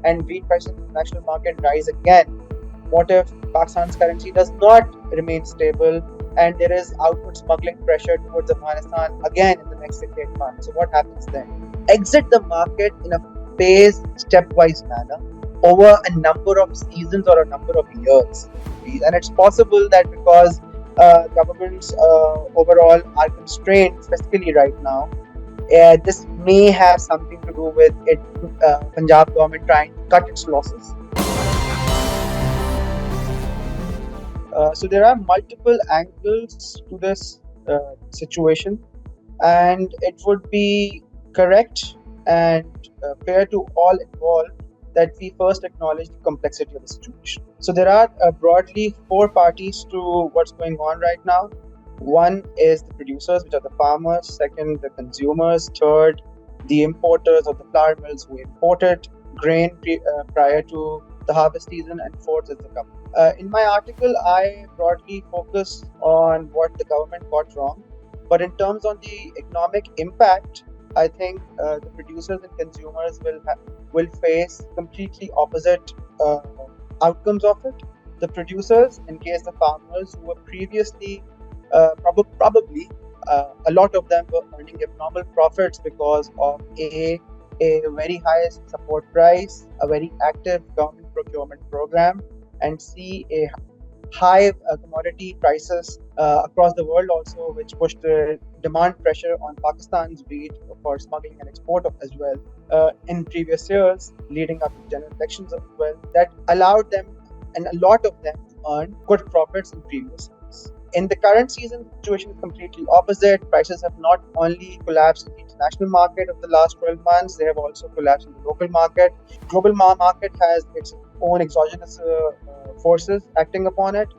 and wheat prices in the international market rise again? What if Pakistan's currency does not remain stable and there is outward smuggling pressure towards Afghanistan again in the next 6 to 8 months? So what happens then? Exit the market in a phased, stepwise manner over a number of seasons or a number of years. And it's possible that because governments overall are constrained fiscally right now, this may have something to do with it, Punjab government trying to cut its losses. So there are multiple angles to this situation, and it would be correct and fair to all involved that we first acknowledge the complexity of the situation. So there are broadly four parties to what's going on right now. One is the producers, which are the farmers. Second, the consumers. Third, the importers of the flour mills who imported grain prior to the harvest season. And fourth is the government. In my article, I broadly focus on what the government got wrong. But in terms of the economic impact, I think the producers and consumers will face completely opposite outcomes of it. The producers, in case the farmers who were previously probably a lot of them were earning abnormal profits because of a very high support price, a very active government procurement program, and see a high commodity prices across the world also, which pushed demand pressure on Pakistan's wheat for smuggling and export as well in previous years, leading up to general elections as well, that allowed them and a lot of them to earn good profits in previous years. In the current season, the situation is completely opposite. Prices have not only collapsed in the international market of the last 12 months, they have also collapsed in the local market. Global market has its own exogenous forces acting upon it,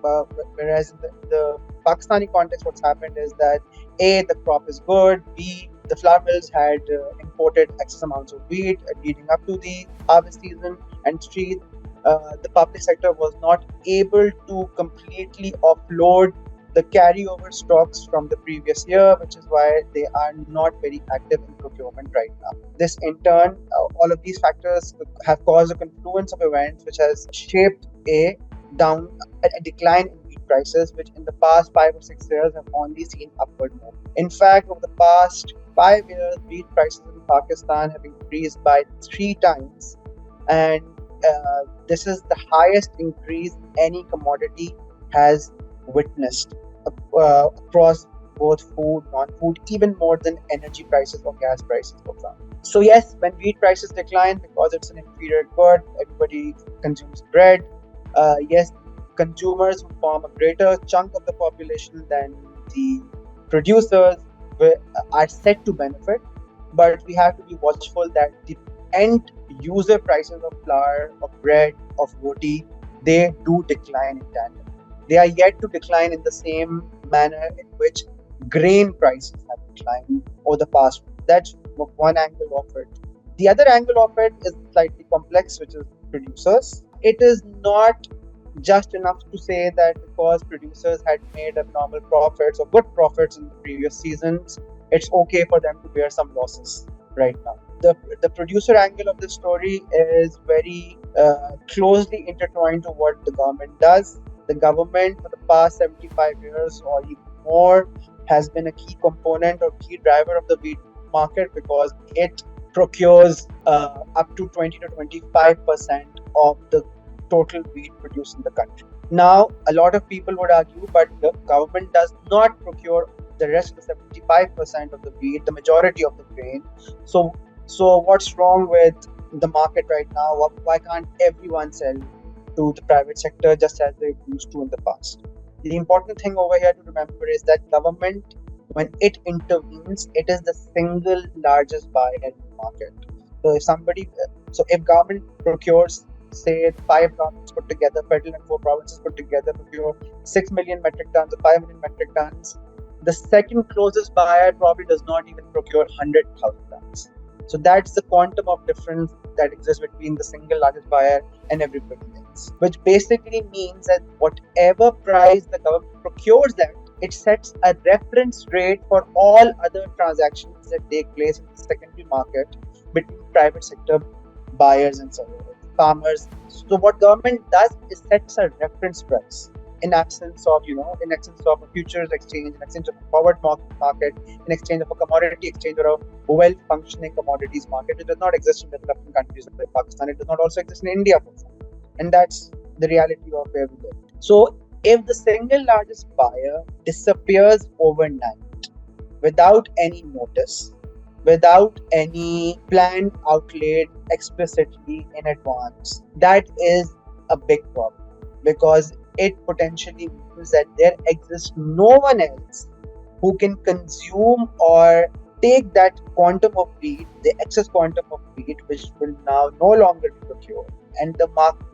whereas in the Pakistani context, what's happened is that A, the crop is good, B, the flour mills had imported excess amounts of wheat leading up to the harvest season, and three, the public sector was not able to completely offload the carryover stocks from the previous year, which is why they are not very active in procurement right now. This, in turn, all of these factors have caused a confluence of events which has shaped a decline in wheat prices, which in the past 5 or 6 years have only seen upward movement. In fact, over the past 5 years, wheat prices in Pakistan have increased by 3 times, and this is the highest increase any commodity has witnessed across both food, non-food, even more than energy prices or gas prices, for example. So yes, when wheat prices decline because it's an inferior good, everybody consumes bread. Yes, consumers who form a greater chunk of the population than the producers are set to benefit, but we have to be watchful that the end user prices of flour, of bread, of roti, they do decline in tandem. They are yet to decline in the same manner in which grain prices have declined over the past. That's one angle of it. The other angle of it is slightly complex, which is producers. It is not just enough to say that because producers had made abnormal profits or good profits in the previous seasons, it's okay for them to bear some losses right now. The producer angle of this story is very closely intertwined to what the government does. The government for the past 75 years or even more has been a key component or key driver of the wheat market because it procures up to 20 to 25% of the total wheat produced in the country. Now, a lot of people would argue, but the government does not procure the rest of the 75% of the wheat, the majority of the grain. So what's wrong with the market right now? Why can't everyone sell to the private sector just as they used to in the past? The important thing over here to remember is that government, when it intervenes, it is the single largest buyer in the market. So if government procures, say 5 governments put together, federal and 4 provinces put together, procure 6 million metric tons or 5 million metric tons, the second closest buyer probably does not even procure 100,000 tons. So that's the quantum of difference that exists between the single largest buyer and everybody else, which basically means that whatever price the government procures at, it sets a reference rate for all other transactions that take place in the secondary market between private sector buyers and sellers. farmers. So what government does is sets a reference price in absence of, in absence of a futures exchange, in exchange of a forward market, in exchange of a commodity exchange or a well-functioning commodities market. It does not exist in developing countries like Pakistan. It does not also exist in India, for example. And that's the reality of where we live. So if the single largest buyer disappears overnight without any notice, without any plan outlaid explicitly in advance, that is a big problem, because it potentially means that there exists no one else who can consume or take that quantum of wheat, the excess quantum of wheat, which will now no longer be procured. And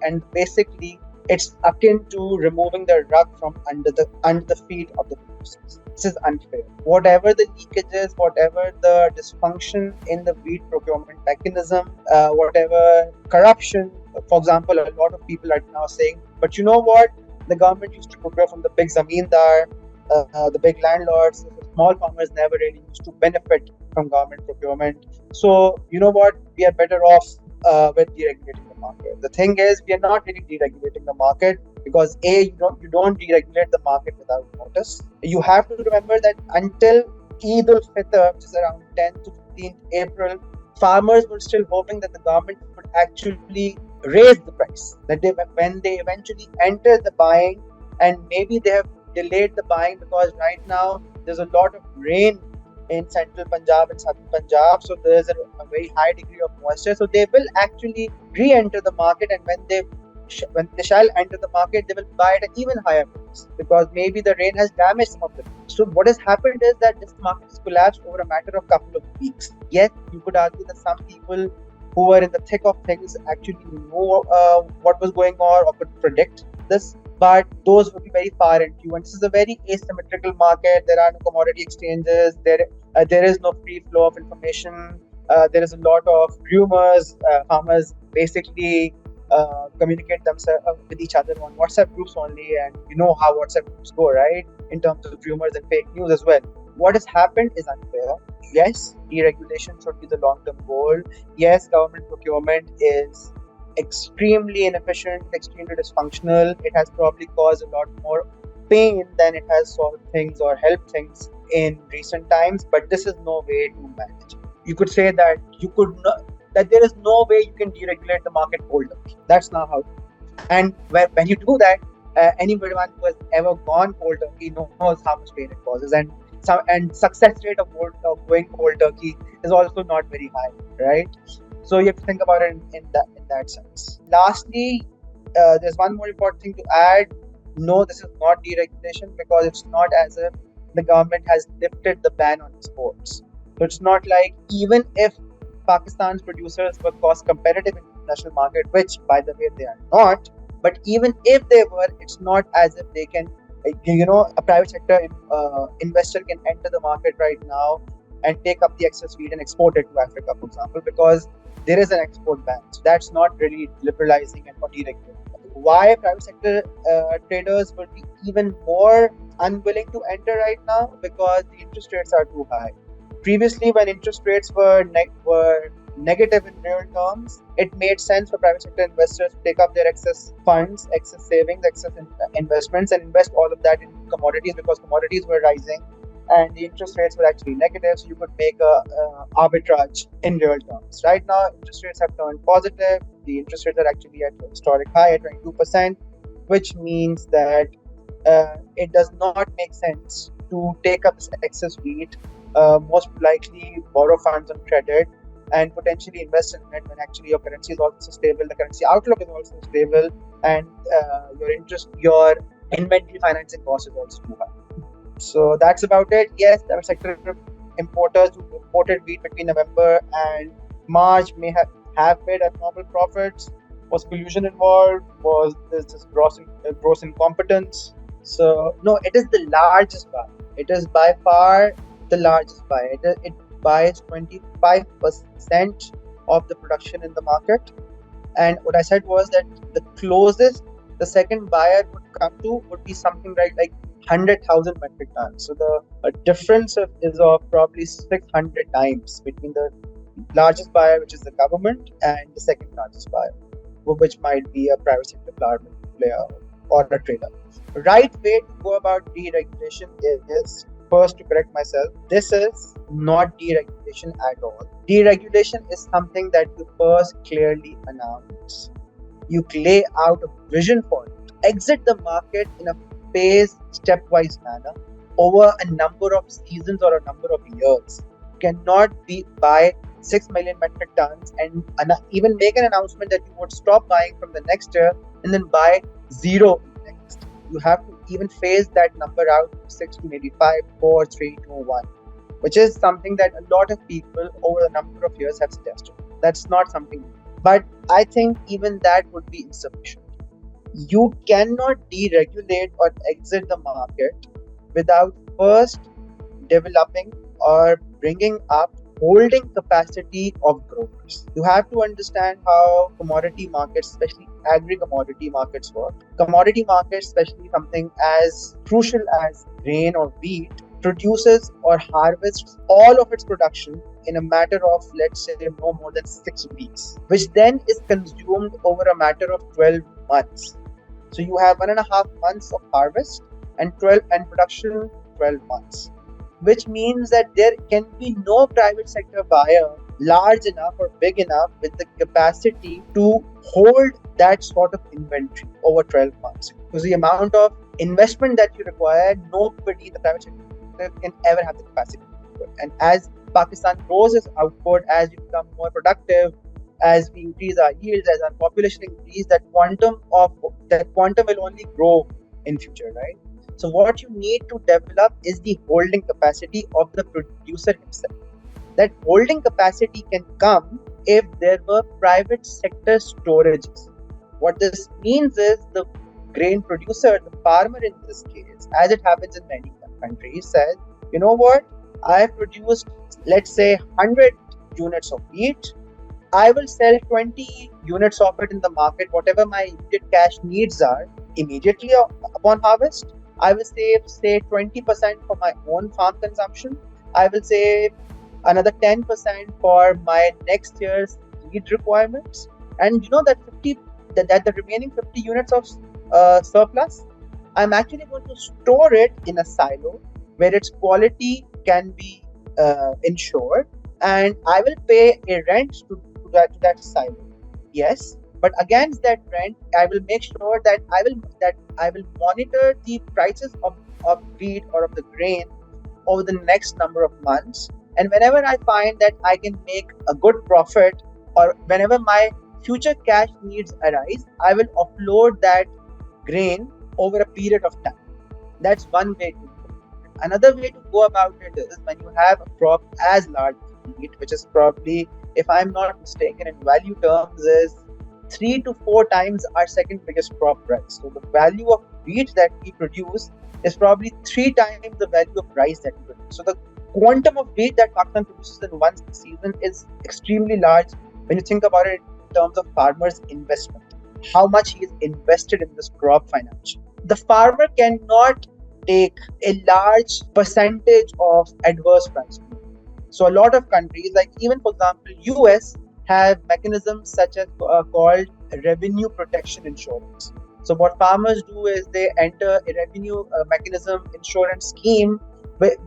and basically it's akin to removing the rug from under the feet of the producers. This is unfair. Whatever the leakages, whatever the dysfunction in the wheat procurement mechanism, whatever corruption, for example, a lot of people are now saying, but you know what? The government used to procure from the big zamindar, the big landlords. The small farmers never really used to benefit from government procurement. So you know what? We are better off with deregulating the market. The thing is, we are not really deregulating the market because you don't deregulate the market without notice. You have to remember that until Eid ul-Fitr, which is around 10th to 15th April, farmers were still hoping that the government would actually raise the price. That when they eventually enter the buying, and maybe they have delayed the buying because right now there's a lot of rain in central Punjab and southern Punjab, so there's a very high degree of moisture. So they will actually re-enter the market, and when they shall enter the market, they will buy at an even higher price because maybe the rain has damaged some of them. So what has happened is that this market has collapsed over a matter of couple of weeks. Yes, you could argue that some people who were in the thick of things actually knew what was going on or could predict this, but those would be very far and few. And this is a very asymmetrical market. There are no commodity exchanges. There is no free flow of information. There is a lot of rumors. Farmers basically communicate themselves with each other on WhatsApp groups only, and you know how WhatsApp groups go, right? In terms of rumors and fake news as well. What has happened is unfair. Yes, deregulation should be the long-term goal. Yes, government procurement is extremely inefficient, extremely dysfunctional. It has probably caused a lot more pain than it has solved things or helped things in recent times. But this is no way to manage it. You could say that that there is no way you can deregulate the market cold turkey. That's not how. And when you do that, anyone who has ever gone cold turkey knows how much pain it causes, and success rate of going cold turkey is also not very high, right? So you have to think about it in that sense. Lastly, there's one more important thing to add. No, this is not deregulation because it's not as if the government has lifted the ban on exports. So it's not like even if Pakistan's producers were cost competitive in the international market, which by the way they are not, but even if they were, it's not as if they can, a private sector investor can enter the market right now and take up the excess wheat and export it to Africa, for example, because there is an export ban. So that's not really liberalizing and or deregulating. Why private sector traders would be even more unwilling to enter right now? Because the interest rates are too high. Previously, when interest rates were negative in real terms, it made sense for private sector investors to take up their excess funds, excess savings, excess investments, and invest all of that in commodities because commodities were rising and the interest rates were actually negative, so you could make a arbitrage in real terms. Right now, interest rates have turned positive. The interest rates are actually at a historic high at 22%, which means that it does not make sense to take up this excess wheat, most likely borrow funds on credit, and potentially invest in it when actually your currency is also stable, the currency outlook is also stable, and your inventory financing cost is also too high. So that's about it. Yes, private sector importers who imported wheat between November and March may have made abnormal profits. Was collusion involved? Was this gross incompetence? So no, it is the largest buy. It is by far the largest buy. It buys 25% of the production in the market. And what I said was that the closest the second buyer would come to would be something like 100,000 metric tons. So the difference is of probably 600 times between the largest buyer, which is the government, and the second largest buyer, which might be a private sector player or a trader. Right way to go about deregulation is, first, to correct myself, this is not deregulation at all. Deregulation is something that you first clearly announce. You lay out a vision for it. Exit the market in a phased, stepwise manner over a number of seasons or a number of years. You cannot buy 6 million metric tons and even make an announcement that you would stop buying from the next year and then buy zero next. You have to even phase that number out to 6 to maybe 5, 4, 3, 2, 1, which is something that a lot of people over a number of years have suggested. That's not something new. But I think even that would be insufficient. You cannot deregulate or exit the market without first developing or bringing up holding capacity of growers. You have to understand how commodity markets, especially agri-commodity markets, work. Commodity markets, especially something as crucial as grain or wheat, produces or harvests all of its production in a matter of, let's say, no more than 6 weeks, which then is consumed over a matter of 12 months. So you have 1.5 months of harvest and production 12 months, which means that there can be no private sector buyer large enough or big enough with the capacity to hold that sort of inventory over 12 months. Because the amount of investment that you require, nobody in the private sector can ever have the capacity to do it. And as Pakistan grows its output, as we become more productive, as we increase our yields, as our population increases, that quantum will only grow in future, right? So what you need to develop is the holding capacity of the producer himself. That holding capacity can come if there were private sector storages. What this means is the grain producer, the farmer in this case, as it happens in many countries, says, you know what, I produced, let's say, 100 units of wheat. I will sell 20 units of it in the market, whatever my immediate cash needs are, immediately upon harvest. I will save, say, 20% for my own farm consumption. I will save another 10% for my next year's seed requirements. And you know that the remaining 50 units of surplus, I'm actually going to store it in a silo where its quality can be ensured, and I will pay a rent to that silo. Yes, but against that rent, I will make sure that I will monitor the prices of wheat or of the grain over the next number of months. And whenever I find that I can make a good profit, or whenever my future cash needs arise, I will offload that grain over a period of time. That's one way to do it. Another way to go about it is when you have a crop as large as wheat, which is probably, if I'm not mistaken, in value terms, is 3 to 4 times our second biggest crop price. So the value of wheat that we produce is probably 3 times the value of rice that we produce. So the quantum of wheat that Pakistan produces in one season is extremely large when you think about it in terms of farmers' investment. How much he is invested in this crop financially. The farmer cannot take a large percentage of adverse price. So a lot of countries, like even for example US, have mechanisms such as called revenue protection insurance. So what farmers do is they enter a revenue mechanism insurance scheme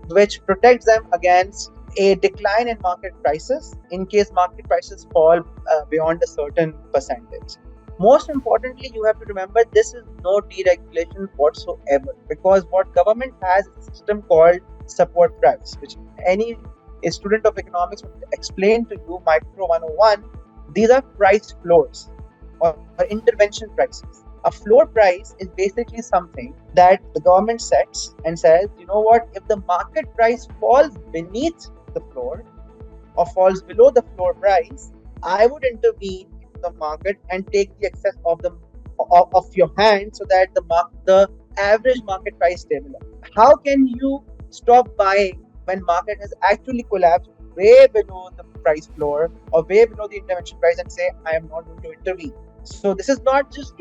which protects them against a decline in market prices in case market prices fall beyond a certain percentage. Most importantly, you have to remember this is no deregulation whatsoever, because what government has is a system called support price, which a student of economics would explain to you, Micro 101. These are price floors or intervention prices. A floor price is basically something that the government sets and says, you know what, if the market price falls beneath the floor or falls below the floor price, I would intervene in the market and take the excess of your hand so that the average market price stabilizes. How can you stop buying when market has actually collapsed way below the price floor or way below the intervention price and say, I am not going to intervene? So this is not just,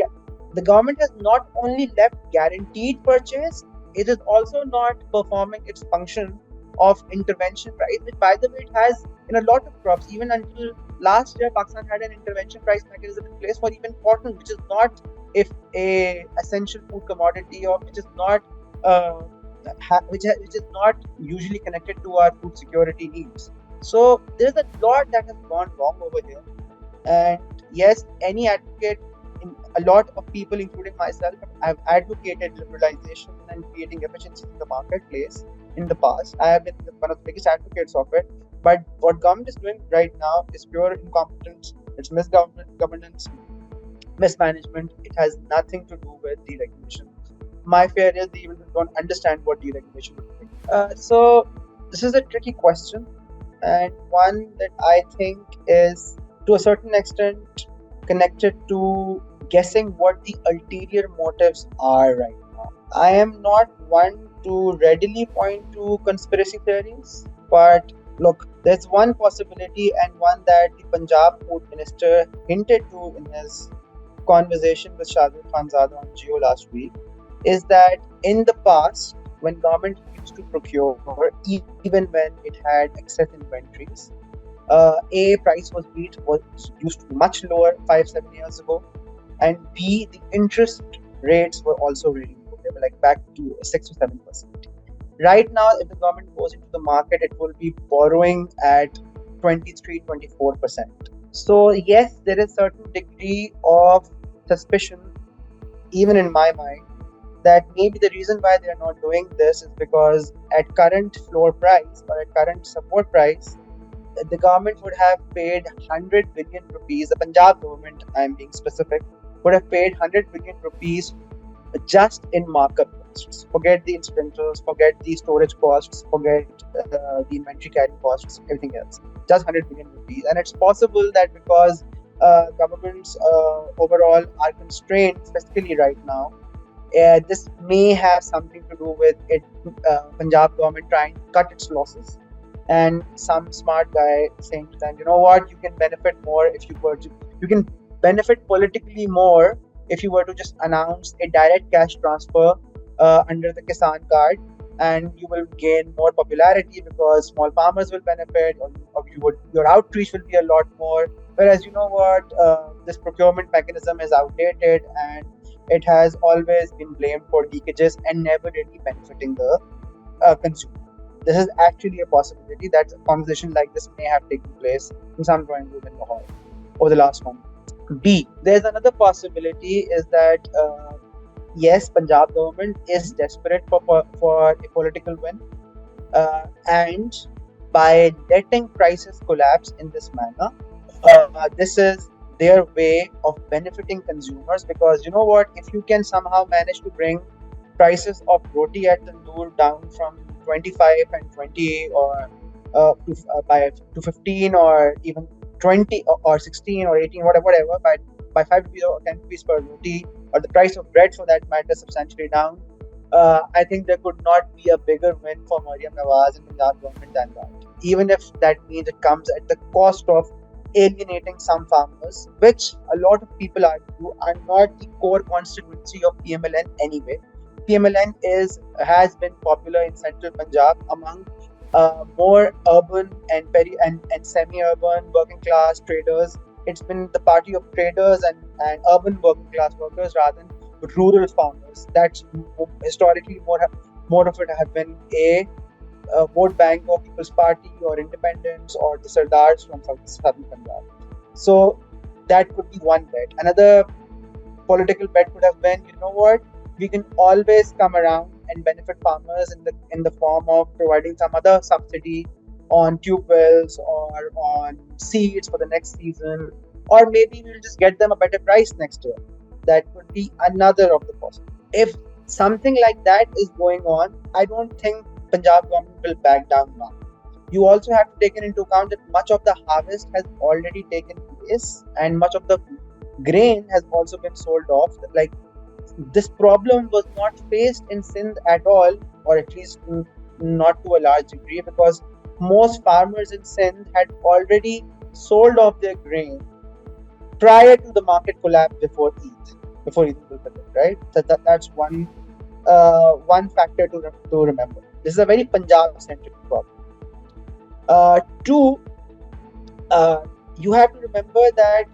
the government has not only left guaranteed purchase, it is also not performing its function of intervention price, which by the way, it has in a lot of crops. Even until last year, Pakistan had an intervention price mechanism in place for even cotton, which is not if a essential food commodity, or which is not which is not usually connected to our food security needs. So there's a lot that has gone wrong over here. And yes, any advocate, a lot of people, including myself, have advocated liberalization and creating efficiencies in the marketplace in the past. I have been one of the biggest advocates of it. But what government is doing right now is pure incompetence. It's misgovernance, mismanagement. It has nothing to do with deregulation. My fear is they even don't understand what deregulation would be. So this is a tricky question, and one that I think is to a certain extent connected to guessing what the ulterior motives are right now. I am not one to readily point to conspiracy theories, but look, there's one possibility, and one that the Punjab food minister hinted to in his conversation with Shahid Khanzada on Geo last week, is that in the past, when government used to procure, even when it had excess inventories, A, price was used to be much lower 5-7 years ago, and B, the interest rates were also really low. They were like back to 6 to 7%. Right now, if the government goes into the market, it will be borrowing at 23-24%. So yes, there is certain degree of suspicion, even in my mind, that maybe the reason why they are not doing this is because at current floor price, or at current support price, the government would have paid 100 billion rupees, the Punjab government, I am being specific, would have paid 100 billion rupees just in markup costs. Forget the incidentals, forget the storage costs, forget the inventory carrying costs, everything else. Just 100 billion rupees. And it's possible that because governments overall are constrained fiscally right now, this may have something to do with it. Punjab government trying to cut its losses, and some smart guy saying to them, you know what, you can benefit more if you were to, you can benefit politically more if you were to just announce a direct cash transfer under the Kisan card, and you will gain more popularity because small farmers will benefit, or your outreach will be a lot more. Whereas, you know what, this procurement mechanism is outdated, and it has always been blamed for leakages and never really benefiting the consumer. This is actually a possibility that a conversation like this may have taken place in some drawing room in Lahore over the last month. B, there's another possibility is that yes, Punjab government is desperate for a political win, and by letting prices collapse in this manner, this is their way of benefiting consumers, because you know what, if you can somehow manage to bring prices of roti at tandoor down from 25 and 20, or to 15, or even 20, or 16 or 18, whatever, by 5 rupees or 10 rupees per roti, or the price of bread for that matter substantially down, I think there could not be a bigger win for Maryam Nawaz and Punjab government than that. Even if that means it comes at the cost of alienating some farmers, which a lot of people argue are not the core constituency of PMLN anyway. PMLN has been popular in central Punjab among more urban and semi-urban working class traders. It's been the party of traders and urban working class workers rather than rural farmers. That's historically more of it have been a vote bank of People's Party or Independence or the Sardars from southern Punjab. So that could be one bet. Another political bet could have been, you know what, we can always come around and benefit farmers in the form of providing some other subsidy on tube wells or on seeds for the next season, or maybe we'll just get them a better price next year. That could be another of the possibilities. If something like that is going on, I don't think Punjab government will back down now. You also have to take into account that much of the harvest has already taken place, and much of the grain has also been sold off. Like, this problem was not faced in Sindh at all, or at least not to a large degree, because most farmers in Sindh had already sold off their grain prior to the market collapse before Eid al-Fitr, right? So that's one factor to remember. This is a very Punjab-centric problem. Two, Uh, you have to remember that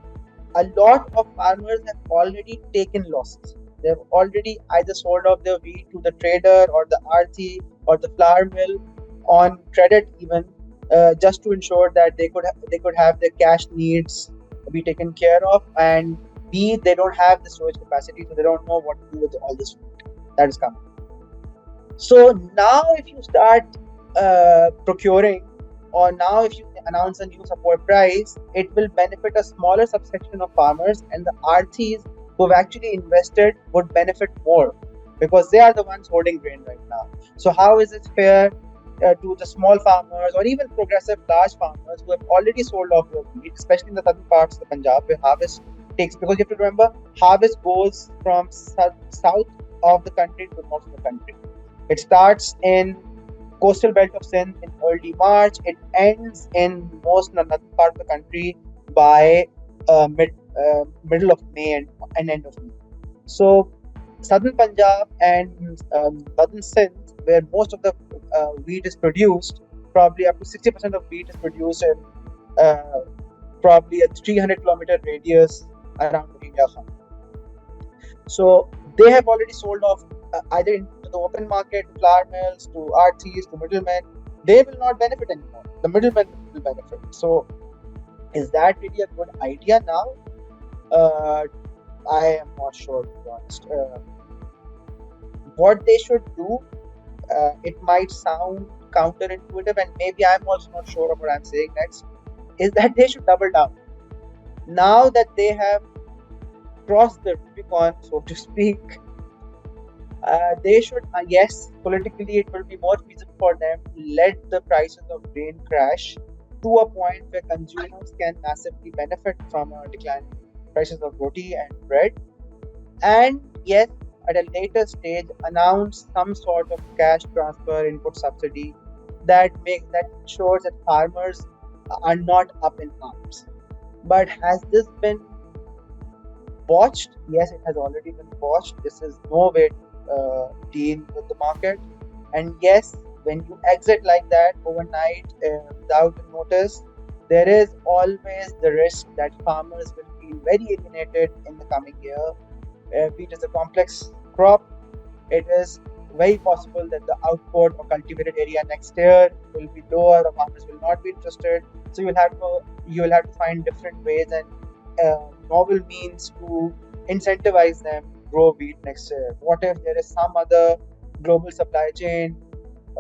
a lot of farmers have already taken losses. They've already either sold off their wheat to the trader or the RT or the flour mill on credit, even just to ensure that they could have their cash needs be taken care of, and B, they don't have the storage capacity, so they don't know what to do with all this food that is coming. So now, if you start procuring, or now if you announce a new support price, it will benefit a smaller subsection of farmers, and the RTs who have actually invested would benefit more because they are the ones holding grain right now. So how is it fair to the small farmers or even progressive large farmers who have already sold off their wheat, especially in the southern parts of the Punjab where harvest takes? Because you have to remember, harvest goes from south of the country to north of the country. It starts in coastal belt of Sindh in early March. It ends in most northern part of the country by middle of May and end of May. So southern Punjab and northern Sindh, where most of the wheat is produced, probably up to 60% of wheat is produced in uh, probably a 300-kilometer radius around the India. So they have already sold off either into the open market, to flour mills, to RTs, to middlemen. They will not benefit anymore. The middlemen will benefit. So is that really a good idea now? Uh, I am not sure, to be honest. What they should do, it might sound counterintuitive, and maybe I'm also not sure of what I'm saying next, is that they should double down. Now that they have crossed the Rubicon, so to speak, they should, yes, politically it will be more feasible for them to let the prices of grain crash to a point where consumers can massively benefit from a declining prices of roti and bread. And yes, at a later stage, announce some sort of cash transfer input subsidy that ensures that farmers are not up in arms. But has this been watched? Yes, it has already been watched. This is no way to deal with the market. And yes, when you exit like that overnight without a notice, there is always the risk that farmers will feel very alienated in the coming year. Wheat is a complex crop. It is very possible that the output or cultivated area next year will be lower, or farmers will not be interested. So you will have to find different ways and novel means to incentivize them to grow wheat next year. What if there is some other global supply chain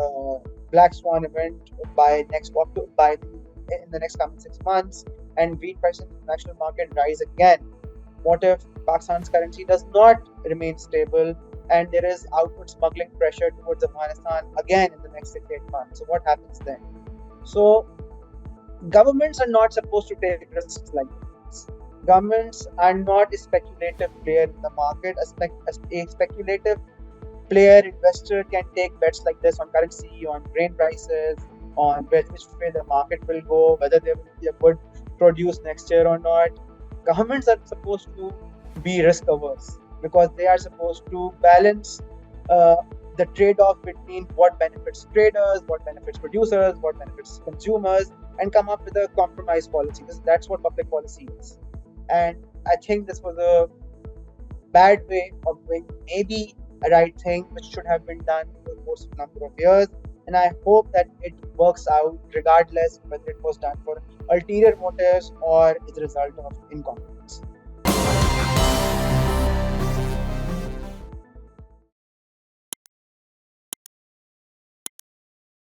uh, black swan event in the next coming 6 months, and wheat prices in the international market rise again? What if Pakistan's currency does not remain stable and there is outward smuggling pressure towards Afghanistan again in the next 6 8 months? So what happens then? So governments are not supposed to take risks like this. Governments are not a speculative player in the market. A speculative player investor can take bets like this on currency, on grain prices, on which way the market will go, whether there will be a good produce next year or not. Governments are supposed to be risk averse because they are supposed to balance uh, the trade-off between what benefits traders, what benefits producers, what benefits consumers, and come up with a compromise policy. That's what public policy is. And I think this was a bad way of doing maybe a right thing, which should have been done over the course of a number of years. And I hope that it works out regardless whether it was done for ulterior motives or is a result of incompetence.